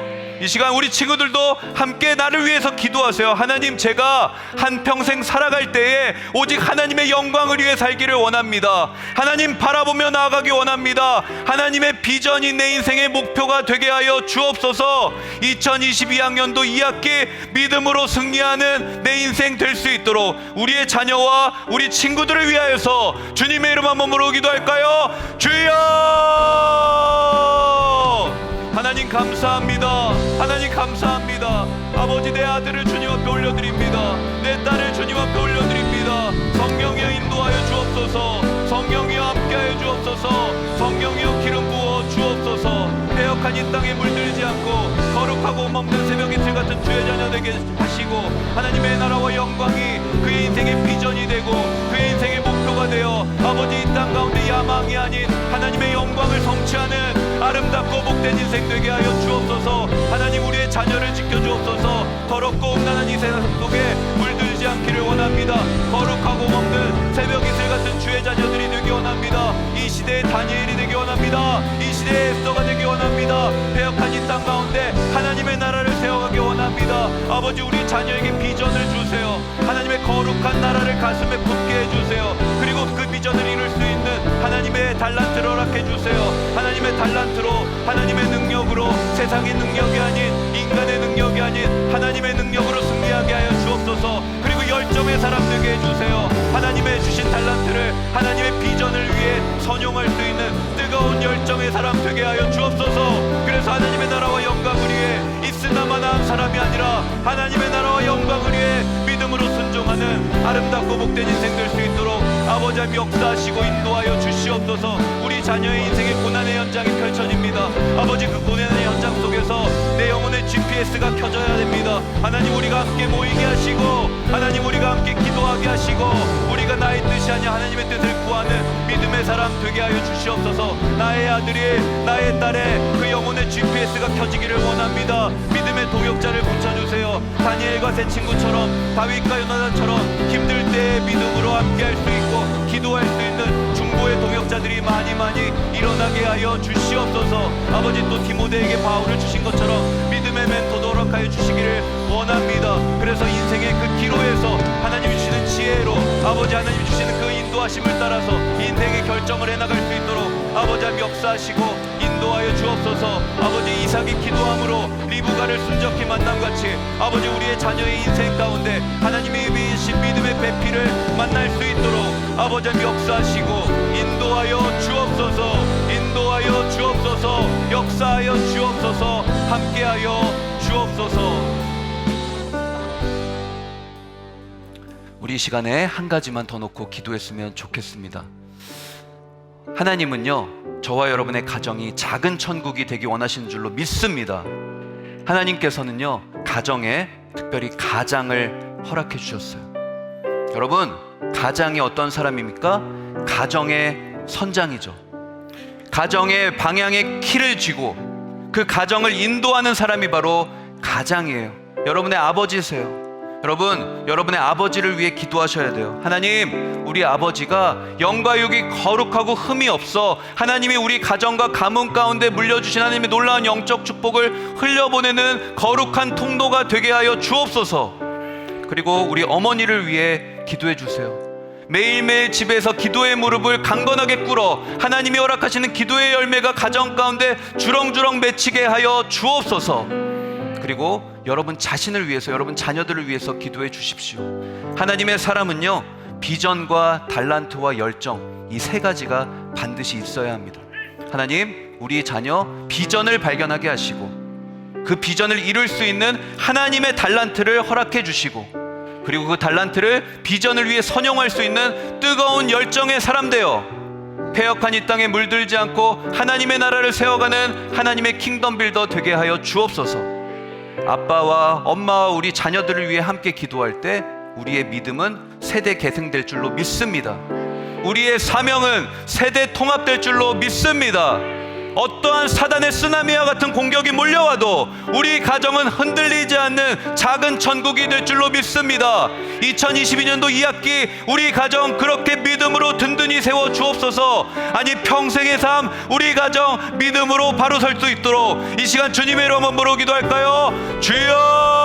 이 시간 우리 친구들도 함께 나를 위해서 기도하세요. 하나님, 제가 한평생 살아갈 때에 오직 하나님의 영광을 위해 살기를 원합니다. 하나님, 바라보며 나아가기 원합니다. 하나님의 비전이 내 인생의 목표가 되게 하여 주옵소서. 2022학년도 2학기 믿음으로 승리하는 내 인생 될 수 있도록 우리의 자녀와 우리 친구들을 위하여서 주님의 이름 한번 부르고 기도할까요? 주여! 하나님 감사합니다. 하나님 감사합니다. 아버지, 내 아들을 주님 앞에 올려드립니다. 내 딸을 주님 앞에 올려드립니다. 성령이여 인도하여 주옵소서. 성령이여 함께하여 주옵소서. 성령이여 기름 부어 주옵소서. 패역한 이 땅에 물들지 않고 거룩하고 먹는 새벽 이틀 같은 주의 자녀 되게 하시고, 하나님의 나라와 영광이 그의 인생의 비전이 되고 그의 인생의 목표가 되어 아버지, 이 땅 가운데 야망이 아닌 하나님의 영광을 성취하는 아름답고 복된 인생 되게 하여 주옵소서. 하나님, 우리의 자녀를 지켜주옵소서. 더럽고 음란한 이 세상 속에 물들지 않기를 원합니다. 거룩하고 먹는 새벽 이슬 같은 주의 자녀들이 되기 원합니다. 이 시대의 다니엘이 되기 원합니다. 이 시대의 에스더가 되기 원합니다. 패역한 이 땅 가운데 하나님의 나라를 세워가기 원합니다. 아버지, 우리 자녀에게 비전을 주세요. 하나님의 거룩한 나라를 가슴에 품게 해주세요. 그리고 그 비전을 이룰 수 있는 하나님의 달란트를 허락해 주세요. 하나님의 달란트로, 하나님의 능력으로, 세상의 능력이 아닌 인간의 능력이 아닌 하나님의 능력으로 승리하게 하여 주옵소서. 그리고 열정의 사람 되게 해주세요. 하나님의 주신 달란트를, 하나님의 비전을 위해 선용할 수 있는 뜨거운 열정의 사람 되게 하여 주옵소서. 그래서 하나님의 나라와 영광을 위해 있으나마나 한 사람이 아니라 하나님의 나라와 영광을 위해 믿음으로 순종하는 아름답고 복된 인생 될 수 있도록 아버지 하나님 역사하시고 인도하여 주시옵소서. 우리 자녀의 인생의 고난의 현장이 펼쳐집니다. 아버지, 그 고난의 현장 속에서 내 영혼의 GPS가 켜져야 됩니다. 하나님, 우리가 함께 모이게 하시고, 하나님, 우리가 함께 기도하게 하시고, 우리가 나의 뜻이 아니라 하나님의 뜻을 구하는 믿음의 사람 되게 하여 주시옵소서. 나의 아들이, 나의 딸의 그 영혼의 GPS가 켜지기를 원합니다. 믿음의 동역자를 붙여주세요. 다니엘과 세 친구처럼, 다윗과 요나단처럼 힘들 때에 믿음으로 함께할 수 있고 기도할 수 있는 중보의 동역자들이 많이 일어나게 하여 주시옵소서. 아버지, 또 디모데에게 바울을 주신 것처럼 믿음의 멘토도 허락하여 주시기를 원합니다. 그래서 인생의 그 기로에서 하나님이 주시는 지혜로, 아버지 하나님이 주시는 그 인도하심을 따라서 인생의 결정을 해나갈 수 있도록 아버지 하나님 역사하시고 인도하여 주옵소서. 아버지, 이삭이 기도함으로 리브가를 순적히 만남같이 아버지, 우리의 자녀의 인생 가운데 하나님의 이미신 믿음의 배필을 만날 수 있도록 아버지 하나님 역사하시고 인도하여 주옵소서. 인도하여 주옵소서. 역사하여 주옵소서. 함께하여 주옵소서. 우리 이 시간에 한 가지만 더 놓고 기도했으면 좋겠습니다. 하나님은요, 저와 여러분의 가정이 작은 천국이 되기 원하시는 줄로 믿습니다. 하나님께서는요, 가정에 특별히 가장을 허락해 주셨어요. 여러분, 가장이 어떤 사람입니까? 가정의 선장이죠. 가정의 방향의 키를 쥐고 그 가정을 인도하는 사람이 바로 가장이에요. 여러분의 아버지세요. 여러분, 여러분의 아버지를 위해 기도하셔야 돼요. 하나님, 우리 아버지가 영과 육이 거룩하고 흠이 없어 하나님이 우리 가정과 가문 가운데 물려주신 하나님의 놀라운 영적 축복을 흘려보내는 거룩한 통로가 되게 하여 주옵소서. 그리고 우리 어머니를 위해 기도해 주세요. 매일매일 집에서 기도의 무릎을 강건하게 꿇어 하나님이 허락하시는 기도의 열매가 가정 가운데 주렁주렁 맺히게 하여 주옵소서. 그리고 여러분 자신을 위해서, 여러분 자녀들을 위해서 기도해 주십시오. 하나님의 사람은요, 비전과 달란트와 열정, 이 세 가지가 반드시 있어야 합니다. 하나님, 우리 자녀 비전을 발견하게 하시고 그 비전을 이룰 수 있는 하나님의 달란트를 허락해 주시고, 그리고 그 달란트를 비전을 위해 선용할 수 있는 뜨거운 열정의 사람 되어 패역한 이 땅에 물들지 않고 하나님의 나라를 세워가는 하나님의 킹덤 빌더 되게 하여 주옵소서. 아빠와 엄마와 우리 자녀들을 위해 함께 기도할 때 우리의 믿음은 세대 계승될 줄로 믿습니다. 우리의 사명은 세대 통합될 줄로 믿습니다. 어떠한 사단의 쓰나미와 같은 공격이 몰려와도 우리 가정은 흔들리지 않는 작은 천국이 될 줄로 믿습니다. 2022년도 2학기 우리 가정 그렇게 믿음으로 든든히 세워 주옵소서. 아니 평생의 삶 우리 가정 믿음으로 바로 설 수 있도록 이 시간 주님의 이름 한번 부르고 기도할까요? 주여!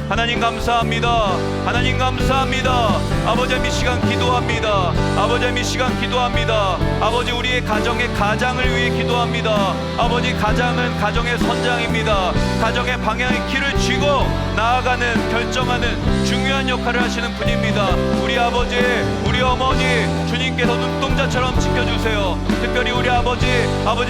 하나님 감사합니다. 하나님 감사합니다. 아버지 이 시간 기도합니다. 아버지 이 시간 기도합니다. 아버지 우리의 가정의 가장을 위해 기도합니다. 아버지 가장은 가정의 선장입니다. 가정의 방향의 길을 쥐고 나아가는 결정하는 중요한 역할을 하시는 분입니다. 우리 아버지 우리 어머니 주님께서 눈동자처럼 지켜주세요. 특별히 우리 아버지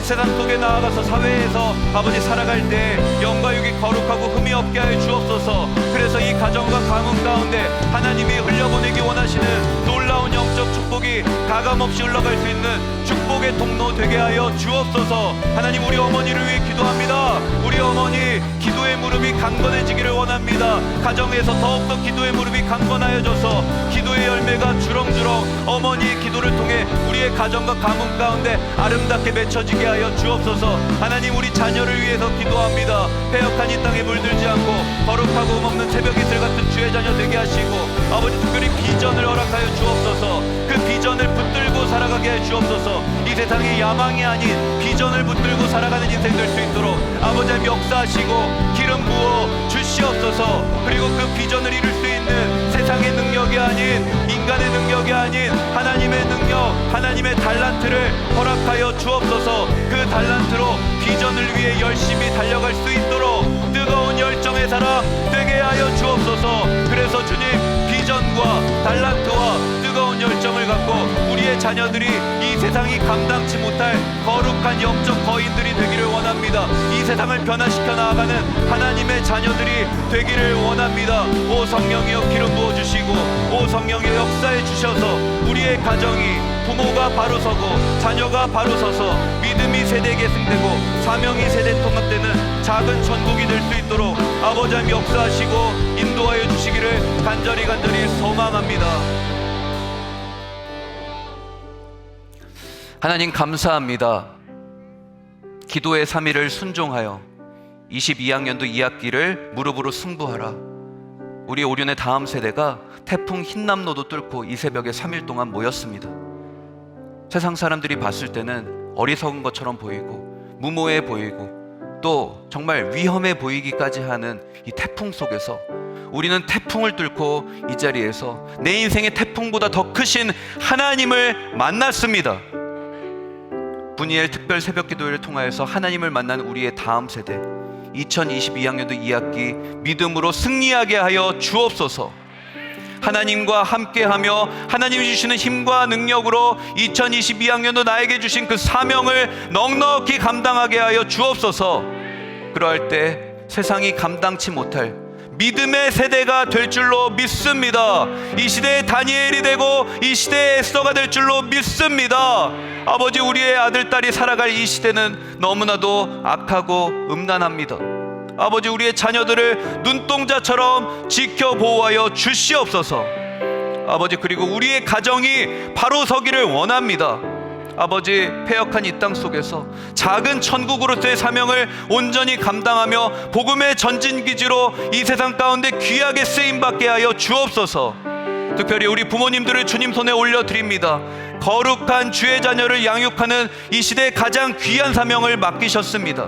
세상 속에 나아가서 사회에서 아버지 살아갈 때 영과 육이 거룩하고 흠이 없게 하여 주옵소서. 그래서 이 가정과 가문 가운데 하나님이 흘려보내기 원하시는 놀라운 영적 축복이 가감없이 흘러갈 수 있는 축복의 통로 되게 하여 주옵소서. 하나님 우리 어머니를 위해 기도합니다. 우리 어머니 기도의 무릎이 강건해지기를 원합니다. 가정에서 더욱더 기도의 무릎이 강건하여져서 기도의 열매가 주렁주렁 어머니의 기도를 통해 우리의 가정과 가문 가운데 아름답게 맺혀지게 하여 주옵소서. 하나님 우리 자녀를 위해서 기도합니다. 패역한 이 땅에 물들지 않고 거룩하고 흠없는 새벽 이슬 같은 주의 자녀 되게 하시고 아버지 특별히 비전을 허락하여 주옵소서. 그 비전을 붙들고 살아가게 해 주옵소서. 이 세상에 야망이 아닌 비전을 붙들고 살아가는 인생 될 수 있도록 아버지 역사하시고 기름 부어 주시옵소서. 그리고 그 비전을 이룰 수 있는 세상의 능력이 아닌 인간의 능력이 아닌 하나님의 능력 하나님의 달란트를 허락하여 주옵소서. 그 달란트로 비전을 위해 열심히 달려갈 수 있도록 뜨거운 열정의 사람 되게 하여 주옵소서. 그래서 주님 비전과 달란트와 뜨거운 열정을 갖고 우리의 자녀들이 이 세상이 감당치 못할 거룩한 영적 거인들이 되기를 원합니다. 이 세상을 변화시켜 나아가는 하나님의 자녀들이 되기를 원합니다. 오 성령이여 기름 부어주시고 오 성령이여 역사해 주셔서 우리의 가정이 부모가 바로 서고 자녀가 바로 서서 믿음이 세대 계승되고 사명이 세대 통합되는 작은 천국이 될 수 있도록 아버지 하나님 역사하시고 인도하여 주시기를 간절히 소망합니다. 하나님 감사합니다. 기도의 3일을 순종하여 22학년도 2학기를 무릎으로 승부하라. 우리 오륜의 다음 세대가 태풍 흰남노도 뚫고 이 새벽에 3일 동안 모였습니다. 세상 사람들이 봤을 때는 어리석은 것처럼 보이고 무모해 보이고 또 정말 위험해 보이기까지 하는 이 태풍 속에서 우리는 태풍을 뚫고 이 자리에서 내 인생의 태풍보다 더 크신 하나님을 만났습니다. 분이엘 특별 새벽 기도회를 통하여서 하나님을 만난 우리의 다음 세대 2022학년도 2학기 믿음으로 승리하게 하여 주옵소서. 하나님과 함께하며 하나님이 주시는 힘과 능력으로 2022학년도 나에게 주신 그 사명을 넉넉히 감당하게 하여 주옵소서. 그러할 때 세상이 감당치 못할 믿음의 세대가 될 줄로 믿습니다. 이 시대의 다니엘이 되고 이 시대의 에스더가 될 줄로 믿습니다. 아버지 우리의 아들 딸이 살아갈 이 시대는 너무나도 악하고 음란합니다. 아버지 우리의 자녀들을 눈동자처럼 지켜 보호하여 주시옵소서. 아버지 그리고 우리의 가정이 바로 서기를 원합니다. 아버지 패역한 이 땅 속에서 작은 천국으로서의 사명을 온전히 감당하며 복음의 전진기지로 이 세상 가운데 귀하게 쓰임받게 하여 주옵소서. 특별히 우리 부모님들을 주님 손에 올려드립니다. 거룩한 주의 자녀를 양육하는 이 시대의 가장 귀한 사명을 맡기셨습니다.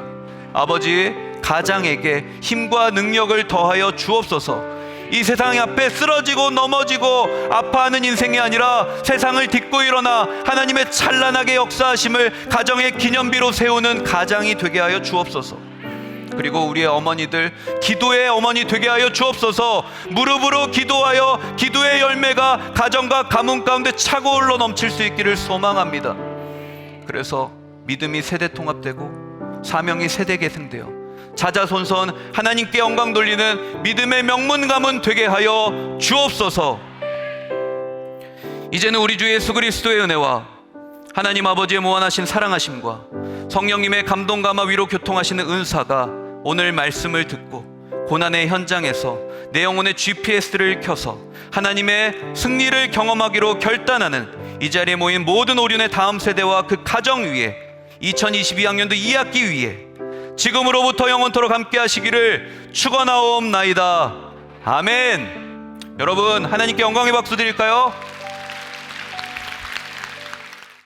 아버지 가장에게 힘과 능력을 더하여 주옵소서. 이 세상 앞에 쓰러지고 넘어지고 아파하는 인생이 아니라 세상을 딛고 일어나 하나님의 찬란하게 역사하심을 가정의 기념비로 세우는 가장이 되게 하여 주옵소서. 그리고 우리의 어머니들 기도의 어머니 되게 하여 주옵소서. 무릎으로 기도하여 기도의 열매가 가정과 가문 가운데 차고 흘러 넘칠 수 있기를 소망합니다. 그래서 믿음이 세대 통합되고 사명이 세대 계승되어 자자손손 하나님께 영광 돌리는 믿음의 명문 가문 되게 하여 주옵소서. 이제는 우리 주 예수 그리스도의 은혜와 하나님 아버지의 무한하신 사랑하심과 성령님의 감동 감화 위로 교통하시는 은사가 오늘 말씀을 듣고 고난의 현장에서 내 영혼의 GPS를 켜서 하나님의 승리를 경험하기로 결단하는 이 자리에 모인 모든 오륜의 다음 세대와 그 가정 위에 2022학년도 2학기 위에 지금으로부터 영원토록 함께 하시기를 축원하옵나이다. 아멘. 여러분, 하나님께 영광의 박수 드릴까요?